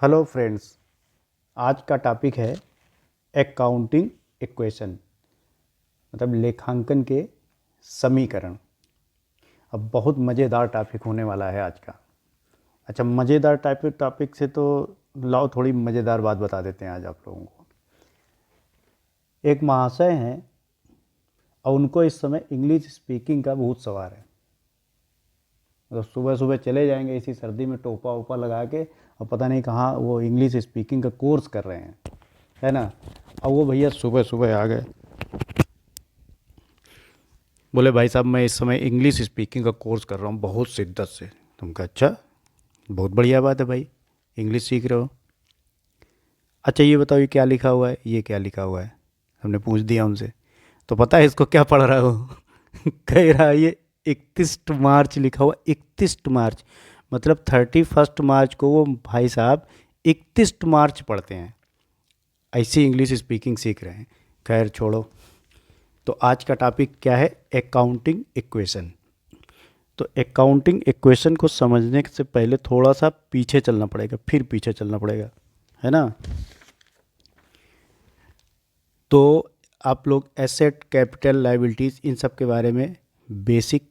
Hello friends, आज का topic है अकाउंटिंग इक्वेशन, मतलब लेखांकन के समीकरण। अब बहुत मज़ेदार टॉपिक होने वाला है आज का। अच्छा, मज़ेदार टॉपिक से तो लाओ थोड़ी मज़ेदार बात बता देते हैं आज आप लोगों को। एक महाशय हैं और उनको इस समय इंग्लिश स्पीकिंग का बहुत सवार है। मतलब सुबह सुबह चले जाएंगे इसी सर्दी में टोपा वोपा लगा के, और पता नहीं कहाँ वो इंग्लिश स्पीकिंग का कोर्स कर रहे हैं, है ना। अब वो भैया सुबह सुबह आ गए, बोले भाई साहब मैं इस समय इंग्लिश स्पीकिंग का कोर्स कर रहा हूँ बहुत शिद्दत से। तुम कहा अच्छा, बहुत बढ़िया बात है भाई, इंग्लिश सीख रहे हो। अच्छा ये बताओ ये क्या लिखा हुआ है, ये क्या लिखा हुआ है। हमने पूछ दिया उनसे, तो पता है इसको क्या पढ़ रहा हो कह रहा है ये 31 मार्च लिखा हुआ, 31 मार्च, मतलब 31 मार्च को वो भाई साहब 31 मार्च पढ़ते हैं, ऐसी इंग्लिश स्पीकिंग सीख रहे हैं। खैर छोड़ो। तो आज का टॉपिक क्या है, अकाउंटिंग इक्वेशन। तो अकाउंटिंग इक्वेशन को समझने से पहले थोड़ा सा पीछे चलना पड़ेगा, फिर पीछे चलना पड़ेगा, है ना। तो आप लोग एसेट, कैपिटल, लायबिलिटीज़, इन सब के बारे में बेसिक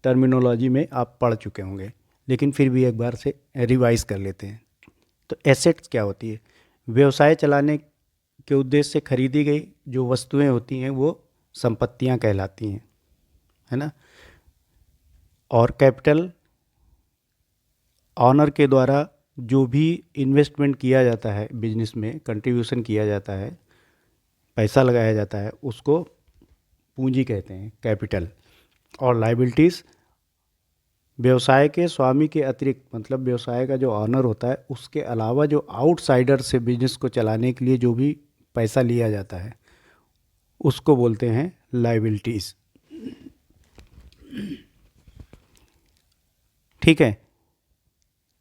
टर्मिनोलॉजी में आप पढ़ चुके होंगे, लेकिन फिर भी एक बार से रिवाइज कर लेते हैं। तो एसेट्स क्या होती है, व्यवसाय चलाने के उद्देश्य से खरीदी गई जो वस्तुएं होती हैं वो संपत्तियां कहलाती हैं, है ना। और कैपिटल, ऑनर के द्वारा जो भी इन्वेस्टमेंट किया जाता है बिजनेस में, कंट्रीब्यूशन किया जाता है, पैसा लगाया जाता है, उसको पूंजी कहते हैं, कैपिटल। और लाइबिलिटीज़, व्यवसाय के स्वामी के अतिरिक्त, मतलब व्यवसाय का जो ऑनर होता है उसके अलावा जो आउटसाइडर से बिजनेस को चलाने के लिए जो भी पैसा लिया जाता है उसको बोलते हैं लाइबिलिटीज़। ठीक है।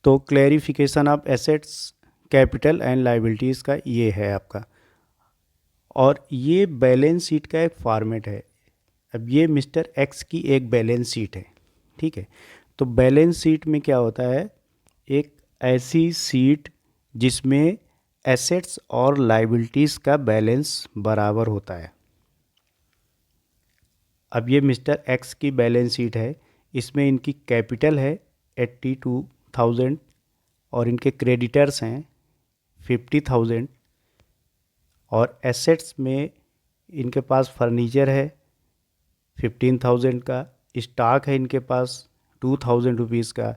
तो clarification of assets, capital and liabilities का ये है आपका। और ये बैलेंस शीट का एक फॉर्मेट है। अब ये मिस्टर एक्स की एक बैलेंस शीट है, ठीक है। तो बैलेंस शीट में क्या होता है, एक ऐसी शीट जिसमें एसेट्स और लाइबिलिटीज़ का बैलेंस बराबर होता है। अब ये मिस्टर एक्स की बैलेंस शीट है, इसमें इनकी कैपिटल है 82,000 और इनके क्रेडिटर्स हैं 50,000। और एसेट्स में इनके पास फर्नीचर है 15,000 का, स्टॉक है इनके पास 2,000 रुपीज़ का,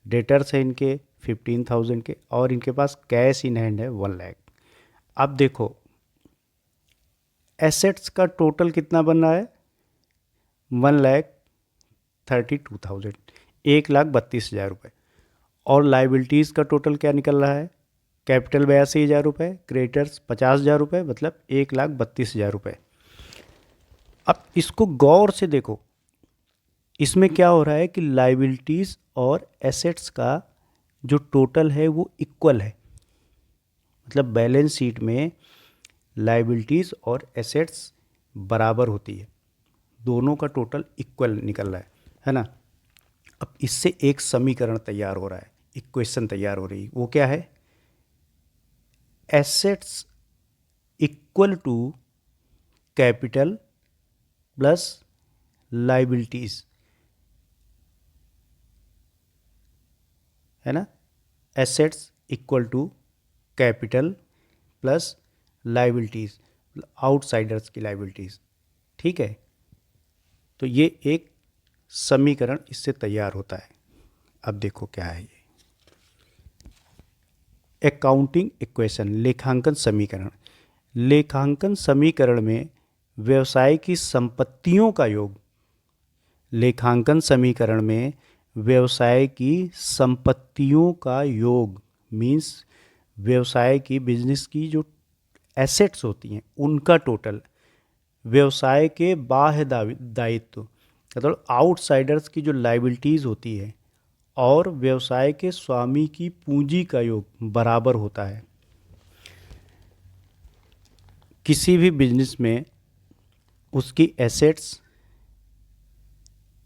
डेटर्स है इनके 15,000 के, और इनके पास कैश इन हैंड है 1 लाख। अब देखो एसेट्स का टोटल कितना बन रहा है, 1,32,000, 1,32,000 रुपये। और लाइबिलिटीज़ का टोटल क्या निकल रहा है, कैपिटल 82,000 रुपये, क्रेडिटर्स 50,000 रुपये, मतलब 1,32,000 रुपये। अब इसको गौर से देखो, इसमें क्या हो रहा है कि लाइबिलिटीज़ और एसेट्स का जो टोटल है वो इक्वल है। मतलब बैलेंस शीट में लाइबिलिटीज़ और एसेट्स बराबर होती है, दोनों का टोटल इक्वल निकल रहा है ना। अब इससे एक समीकरण तैयार हो रहा है, इक्वेशन तैयार हो रही है, वो क्या है, assets equal to capital plus liabilities, है ना। Assets equal to capital plus liabilities, outsiders की लाइबिलिटीज़, ठीक है। तो ये एक समीकरण इससे तैयार होता है। अब देखो क्या है ये, अकाउंटिंग इक्वेशन, लेखांकन समीकरण। लेखांकन समीकरण में व्यवसाय की संपत्तियों का योग, लेखांकन समीकरण में व्यवसाय की संपत्तियों का योग मीन्स व्यवसाय की, बिजनेस की जो एसेट्स होती हैं उनका टोटल, व्यवसाय के बाह्य दायित्व, मतलब आउटसाइडर्स की जो लाइबिलिटीज़ होती है, और व्यवसाय के स्वामी की पूंजी का योग बराबर होता है। किसी भी बिजनेस में उसकी एसेट्स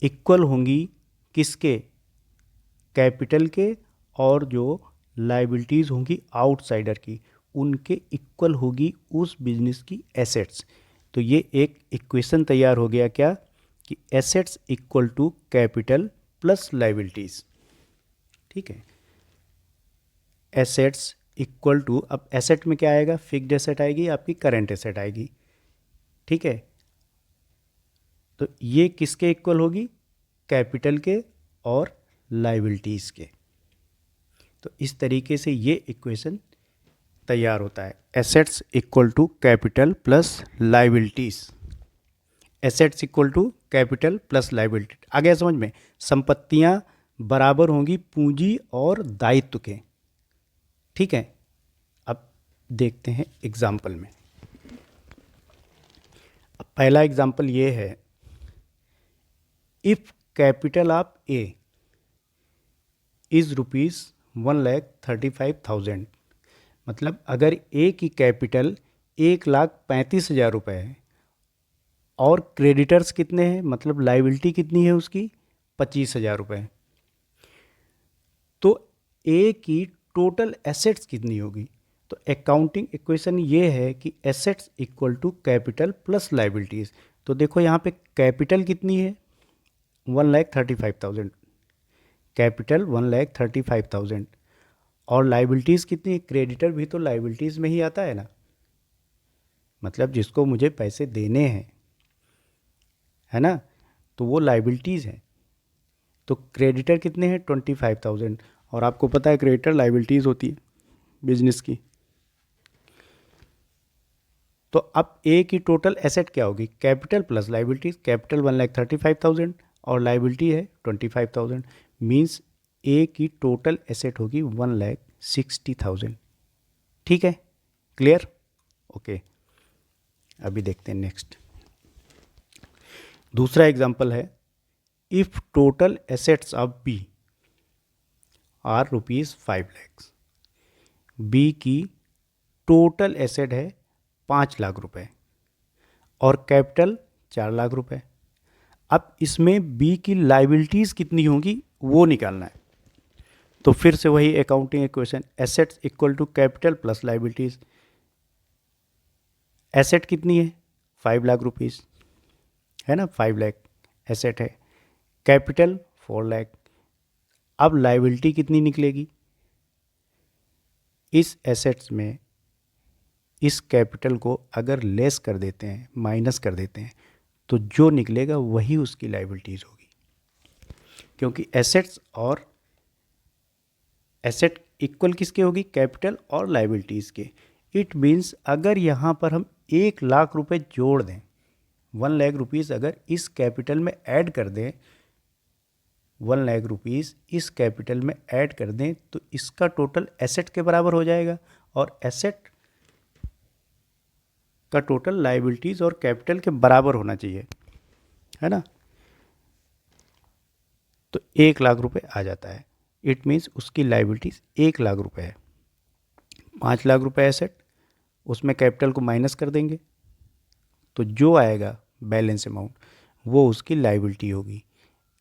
इक्वल होंगी किसके, कैपिटल के और जो लाइबिलिटीज़ होंगी आउटसाइडर की, उनके इक्वल होगी उस बिजनेस की एसेट्स। तो ये एक इक्वेशन तैयार हो गया क्या, कि assets equal to capital plus liabilities. ठीक है, एसेट्स इक्वल टू, अब एसेट में क्या आएगा, फिक्स्ड एसेट आएगी, आपकी करंट एसेट आएगी। ठीक है, तो ये किसके इक्वल होगी, कैपिटल के और लाइबिलिटीज़ के। तो इस तरीके से ये इक्वेशन तैयार होता है, assets equal to capital plus liabilities. Assets equal to capital plus liability, आ गया समझ में। संपत्तियां बराबर होंगी पूंजी और दायित्व के। ठीक है, अब देखते हैं एग्जाम्पल में। अब पहला एग्जाम्पल ये है, if capital of A is ₹1,35,000, मतलब अगर ए की कैपिटल 1,35,000 रुपये है और क्रेडिटर्स कितने हैं, मतलब लाइबिलिटी कितनी है उसकी 25,000 रुपये, तो ए की टोटल एसेट्स कितनी होगी। तो अकाउंटिंग इक्वेशन ये है कि assets equal to capital plus liabilities. तो देखो यहाँ पे कैपिटल कितनी है 1,35,000, कैपिटल 1,35,000, और लाइबिलिटीज़ कितनी, क्रेडिटर भी तो लाइबिलिटीज़ में ही आता है ना, मतलब जिसको मुझे पैसे देने हैं, है ना, तो वो लाइबिलिटीज़ हैं। तो क्रेडिटर कितने हैं 25,000, और आपको पता है क्रेडिटर लाइबिलिटीज़ होती है बिजनेस की। तो अब ए की टोटल एसेट क्या होगी, कैपिटल प्लस लाइबिलिटीज। कैपिटल 1,35,000 और लाइबिलिटी है 25,000, मीन्स ए की टोटल एसेट होगी 1,60,000। ठीक है, क्लियर, ओके। अभी देखते हैं नेक्स्ट, दूसरा एग्जांपल है, if total assets of B are ₹5 lakhs, B की टोटल एसेट है 5 लाख रुपए और कैपिटल 4 लाख रुपए। अब इसमें बी की लाइबिलिटीज़ कितनी होंगी वो निकालना है। तो फिर से वही accounting equation, assets equal to capital plus liabilities. Asset कितनी है 5 लाख रुपीज़, है ना, 5 लाख एसेट है, कैपिटल 4 लाख। अब लाइबिलिटी कितनी निकलेगी, इस एसेट्स में इस कैपिटल को अगर लेस कर देते हैं, माइनस कर देते हैं, तो जो निकलेगा वही उसकी लाइबिलिटीज़ होगी, क्योंकि एसेट्स और एसेट इक्वल किसके होगी, कैपिटल और लाइबिलिटीज़ के। इट मीन्स अगर यहाँ पर हम 1 लाख रुपए जोड़ दें, 1 लाख रुपीज़ अगर इस कैपिटल में ऐड कर दें, 1 लाख रुपीज़ इस कैपिटल में ऐड कर दें, तो इसका टोटल एसेट के बराबर हो जाएगा, और एसेट का टोटल लाइबिलिटीज़ और कैपिटल के बराबर होना चाहिए, है ना। तो 1 लाख रुपए आ जाता है, इट मीन्स उसकी लाइबिलिटीज़ 1 लाख रुपए है। 5 लाख रुपए एसेट, उसमें कैपिटल को माइनस कर देंगे, तो जो आएगा बैलेंस अमाउंट वो उसकी लाइबिलिटी होगी।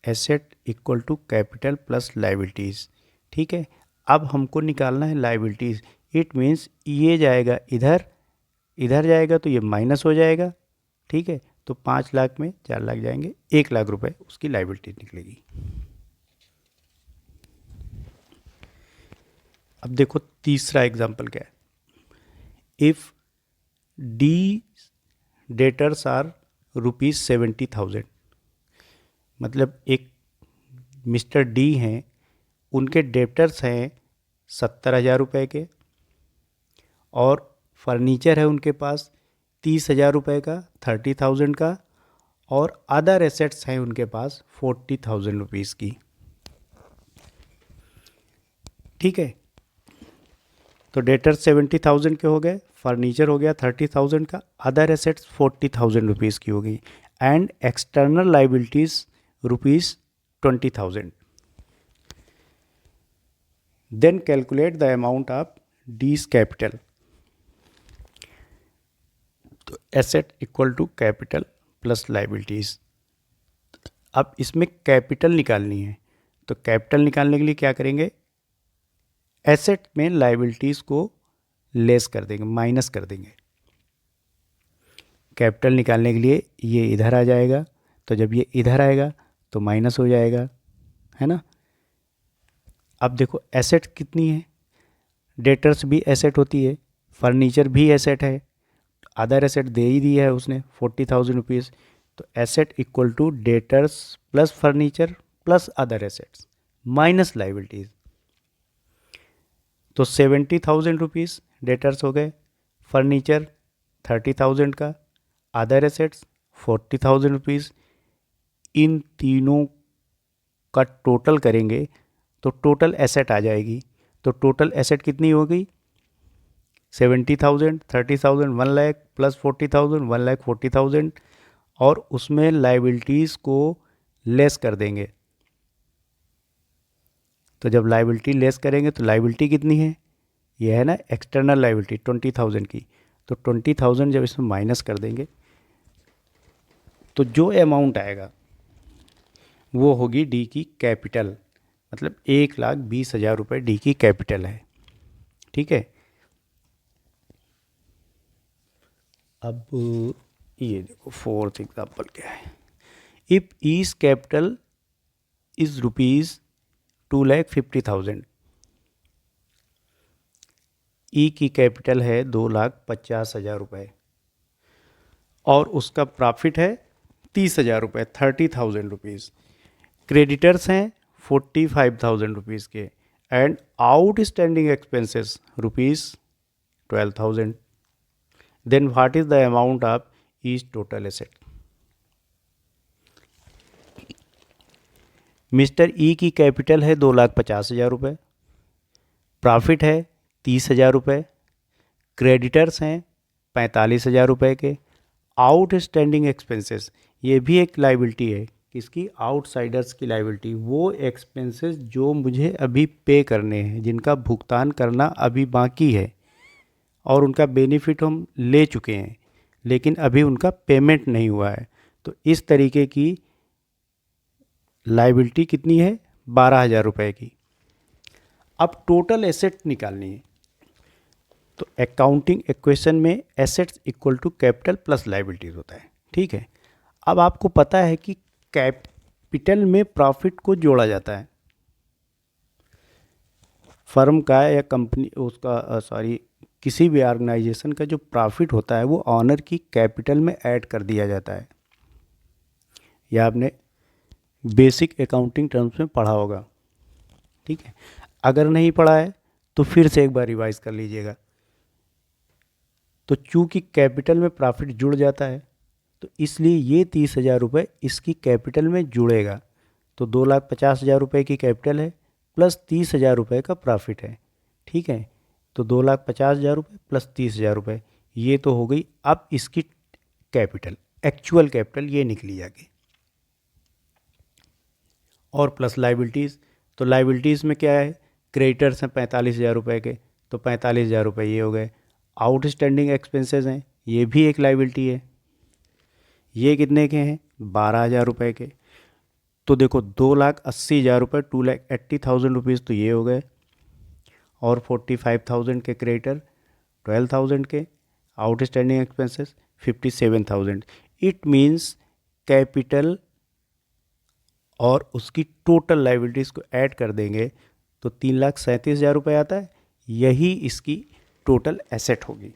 Asset equal to capital plus liabilities. ठीक है, अब हमको निकालना है लाइबिलिटीज़। इट मीन्स ये जाएगा इधर, इधर जाएगा तो ये माइनस हो जाएगा। ठीक है, तो 5 लाख में 4 लाख जाएंगे, 1 लाख रुपए उसकी लाइबिलिटी निकलेगी। अब देखो तीसरा एग्जाम्पल क्या है, इफ डी डेटर्स आर ₹70,000, मतलब एक मिस्टर डी हैं, उनके डेटर्स हैं 70,000 रुपये के, और फर्नीचर है उनके पास 30,000 रुपये का, 30,000 का, और अदर एसेट्स हैं उनके पास 40,000 रुपीज़ की। ठीक है, तो डेटर 70,000 के हो गए, फर्नीचर हो गया 30,000 का, अदर एसेट्स 40,000 रुपीज़ की हो गई, and external liabilities ₹20,000। Then calculate the amount of D's capital. तो asset equal to capital plus liabilities. अब इसमें कैपिटल निकालनी है, तो कैपिटल निकालने के लिए क्या करेंगे, एसेट में लाइबिलिटीज़ को लेस कर देंगे, माइनस कर देंगे। कैपिटल निकालने के लिए ये इधर आ जाएगा, तो जब ये इधर आएगा तो माइनस हो जाएगा, है ना। अब देखो एसेट कितनी है, डेटर्स भी एसेट होती है, फर्नीचर भी एसेट है, अदर एसेट दे ही दिया है उसने 40,000 रुपीज़, तो asset equal to debtors plus furniture plus other assets minus liabilities. तो 70,000 रुपीज़ डेटर्स हो गए, फर्नीचर 30,000 का, अदर एसेट्स 40,000 रुपीज़। इन तीनों का टोटल करेंगे तो टोटल एसेट आ जाएगी। तो टोटल एसेट कितनी हो गई, 70,000, 30,000, 1,00,000 प्लस 40,000, 1,40,000, और उसमें लाइबिलिटीज़ को लेस कर देंगे। तो जब लाइबिलिटी लेस करेंगे तो लाइबिलिटी कितनी है, ये है ना एक्सटर्नल लाइबिलिटी 20,000 की, तो 20,000 जब इसमें माइनस कर देंगे तो जो अमाउंट आएगा वो होगी डी की कैपिटल, मतलब 1,20,000 रुपये डी की कैपिटल है। ठीक है। अब ये देखो फोर्थ एग्जाम्पल क्या है, if E's capital is rupees 2,50,000, E की कैपिटल है 2,50,000 रुपये और उसका प्रॉफिट है 30,000 रुपये, 30,000 रुपीज़। क्रेडिटर्स हैं 45,000 रुपीज़ के and outstanding expenses ₹12,000। Then what is the amount of each total asset. Mister E की कैपिटल है 2,50,000 रुपये, प्रॉफिट है 30,000 रुपये, क्रेडिटर्स हैं 45,000 रुपये के, आउट स्टैंडिंग एक्सपेंसेस ये भी एक लाइबिलिटी है, किसकी, आउटसाइडर्स की लाइबिलिटी, वो एक्सपेंसेस जो मुझे अभी पे करने हैं, जिनका भुगतान करना अभी बाकी है और उनका बेनिफिट हम ले चुके हैं लेकिन अभी उनका पेमेंट नहीं हुआ है। तो इस तरीके की लाइबिलिटी कितनी है, 12,000 रुपये की। अब टोटल एसेट निकालनी है, तो अकाउंटिंग इक्वेशन में assets equal to capital plus liabilities होता है। ठीक है। अब आपको पता है कि कैपिटल में प्रॉफिट को जोड़ा जाता है, फर्म का या कंपनी उसका किसी भी ऑर्गेनाइजेशन का जो प्रॉफिट होता है वो ऑनर की कैपिटल में ऐड कर दिया जाता है। यह आपने बेसिक अकाउंटिंग टर्म्स में पढ़ा होगा। ठीक है। अगर नहीं पढ़ा है तो फिर से एक बार रिवाइज कर लीजिएगा। तो चूंकि कैपिटल में प्रॉफिट जुड़ जाता है तो इसलिए ये 30,000 रुपये इसकी कैपिटल में जुड़ेगा। तो 2,50,000 रुपये की कैपिटल है प्लस 30,000 रुपये का प्रॉफिट है। ठीक है। तो 2,50,000 रुपये प्लस 30,000 रुपये, ये तो हो गई अब इसकी कैपिटल, एक्चुअल कैपिटल ये निकली जाके। और प्लस लाइबिलिटीज़, तो लाइबिलिटीज़ में क्या है, क्रेडिटर्स हैं 45,000 रुपये के, तो 45,000 रुपये ये हो गए। आउटस्टैंडिंग एक्सपेंसेस हैं, ये भी एक लाइबिलिटी है, ये कितने के हैं, 12,000 रुपये के। तो देखो 2,80,000 रुपये, 2,80,000 रुपीज़ तो ये हो गए, और 45,000 के क्रेडिटर, 12,000 के outstanding expenses 57,000। It means capital और उसकी टोटल लाइबिलिटीज़ को ऐड कर देंगे तो 3,37,000 रुपये आता है, यही इसकी टोटल एसेट होगी।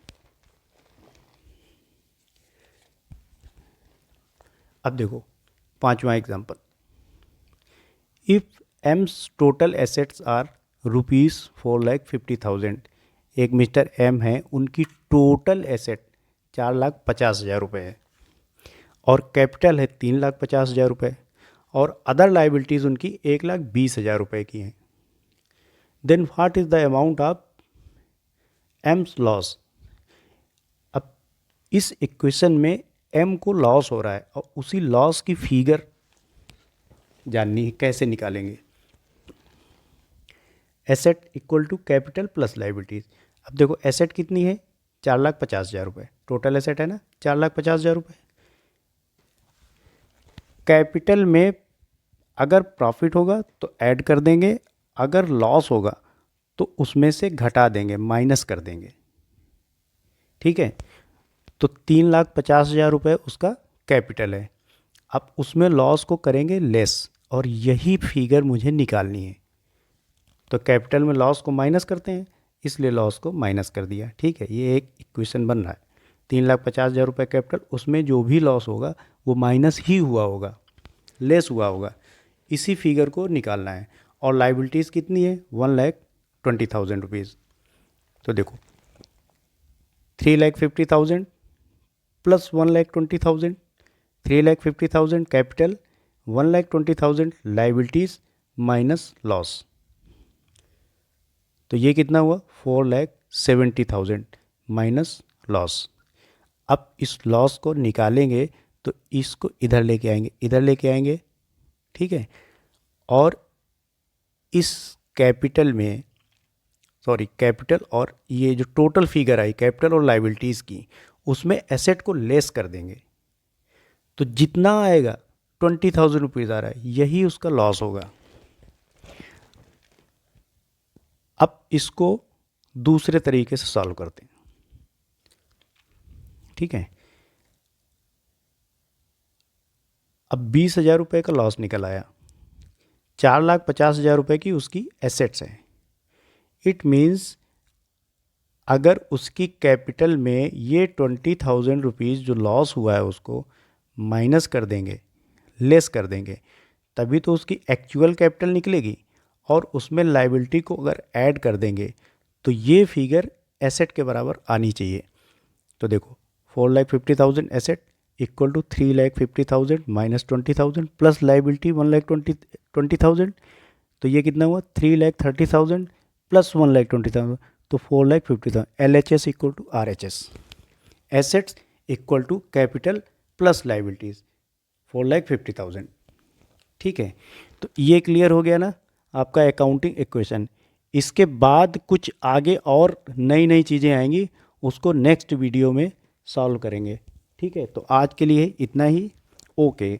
अब देखो पांचवा example, if M's total assets are ₹4,50,000, एक मिस्टर एम है, उनकी टोटल एसेट 4,50,000 रुपये है और कैपिटल है 3,50,000 रुपये और अदर लाइबिलिटीज़ उनकी 1,20,000 रुपये की हैं। Then what is the amount of M's loss. अब इस इक्वेशन में एम को लॉस हो रहा है और उसी लॉस की फिगर जाननी है, कैसे निकालेंगे। Asset equal to capital plus liabilities. अब देखो एसेट कितनी है, 4,50,000 रुपये, टोटल एसेट है ना 4,50,000 रुपये। कैपिटल में अगर प्रॉफिट होगा तो ऐड कर देंगे, अगर लॉस होगा तो उसमें से घटा देंगे, माइनस कर देंगे। ठीक है, तो 3,50,000 रुपये उसका कैपिटल है। अब उसमें लॉस को करेंगे लेस, और यही फिगर मुझे निकालनी है। तो कैपिटल में लॉस को माइनस करते हैं, इसलिए लॉस को माइनस कर दिया। ठीक है, ये एक इक्वेशन बन रहा है। 3,50,000 रुपये कैपिटल, उसमें जो भी लॉस होगा वो माइनस ही हुआ होगा, लेस हुआ होगा। इसी फिगर को निकालना है। और लाइबिलिटीज़ कितनी है? 1,20,000 रुपीज़। तो देखो 3,50,000 plus 1,20,000, 3,50,000 capital, 1,20,000 liabilities minus loss. तो ये कितना हुआ? 4,70,000 माइनस लॉस। अब इस लॉस को निकालेंगे तो इसको इधर लेके आएंगे, इधर लेके आएंगे। ठीक है, और इस कैपिटल में, सॉरी कैपिटल और ये जो टोटल फिगर आई कैपिटल और लाइबिलिटीज़ की, उसमें एसेट को लेस कर देंगे। तो जितना आएगा 20,000 रुपीज़ आ रहा है, यही उसका लॉस होगा। अब इसको दूसरे तरीके से सॉल्व करते हैं। ठीक है, अब 20,000 रुपये का लॉस निकल आया, 4,50,000 रुपये की उसकी एसेट्स हैं। इट मीन्स अगर उसकी कैपिटल में ये 20,000 रुपीज़ जो लॉस हुआ है उसको माइनस कर देंगे, लेस कर देंगे, तभी तो उसकी एक्चुअल कैपिटल निकलेगी। और उसमें लाइबिलिटी को अगर ऐड कर देंगे तो ये फिगर एसेट के बराबर आनी चाहिए। तो देखो 4,50,000 asset equal to 3,50,000 minus 20,000 plus liability 1,20,000। तो ये कितना हुआ? 3,30,000 प्लस 1,20,000, तो 4,50,000। LHS equal to RHS, assets equal to capital plus liabilities 4,50,000। ठीक है, तो ये क्लियर हो गया ना आपका अकाउंटिंग इक्वेशन। इसके बाद कुछ आगे और नई नई चीज़ें आएंगी, उसको नेक्स्ट वीडियो में सॉल्व करेंगे। ठीक है, तो आज के लिए इतना ही। ओके।